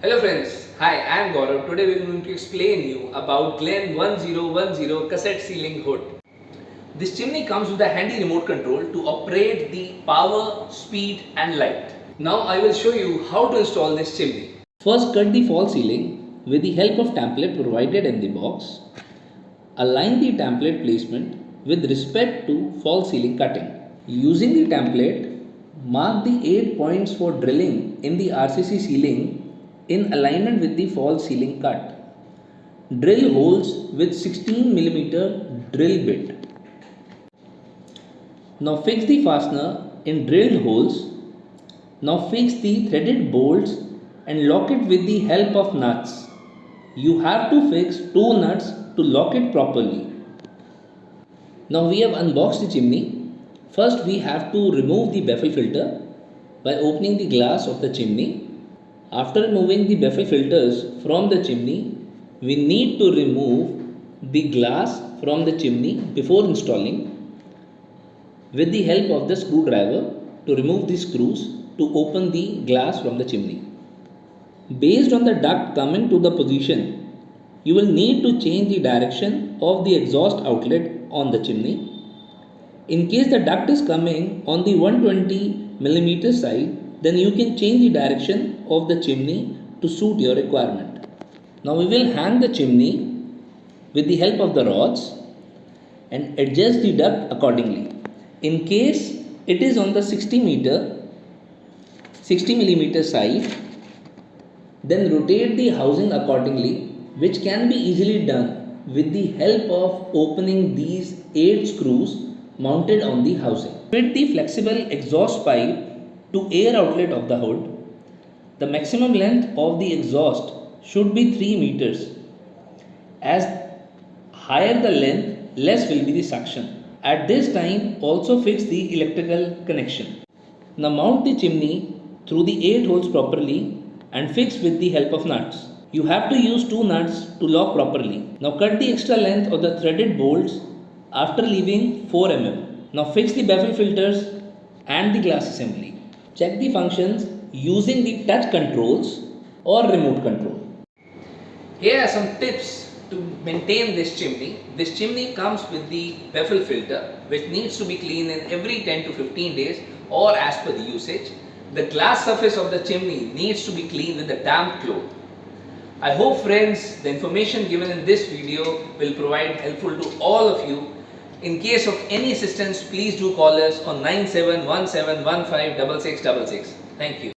Hello friends, hi, I am Gaurav. Today we are going to explain you about Glen 1010 cassette ceiling hood. This chimney comes with a handy remote control to operate the power, speed and light. Now I will show you how to install this chimney. First, cut the false ceiling with the help of template provided in the box. Align the template placement with respect to false ceiling cutting. Using the template, mark the 8 points for drilling in the RCC ceiling in alignment with the false ceiling cut. Drill holes with 16 mm drill bit. Now fix the fastener in drilled holes. Now fix the threaded bolts and lock it with the help of nuts. You have to fix 2 nuts to lock it properly. Now we have unboxed the chimney. First we have to remove the baffle filter by opening the glass of the chimney. After removing the baffle filters from the chimney, we need to remove the glass from the chimney before installing with the help of the screwdriver to remove the screws to open the glass from the chimney. Based on the duct coming to the position, you will need to change the direction of the exhaust outlet on the chimney. In case the duct is coming on the 120 mm side, then you can change the direction of the chimney to suit your requirement. Now we will hang the chimney with the help of the rods and adjust the duct accordingly. In case it is on the 60 mm side, then rotate the housing accordingly, which can be easily done with the help of opening these 8 screws mounted on the housing. Fit the flexible exhaust pipe to air outlet of the hood. The maximum length of the exhaust should be 3 meters. As higher the length, less will be the suction. At this time, also fix the electrical connection. Now mount the chimney through the 8 holes properly and fix with the help of nuts. You have to use 2 nuts to lock properly. Now cut the extra length of the threaded bolts after leaving 4 mm. Now fix the baffle filters and the glass assembly. Check the functions using the touch controls or remote control. Here are some tips to maintain this chimney. This chimney comes with the baffle filter, which needs to be cleaned in every 10 to 15 days or as per the usage. The glass surface of the chimney needs to be cleaned with a damp cloth. I hope friends, the information given in this video will provide helpful to all of you. In case of any assistance, please do call us on 9717156666. Thank you.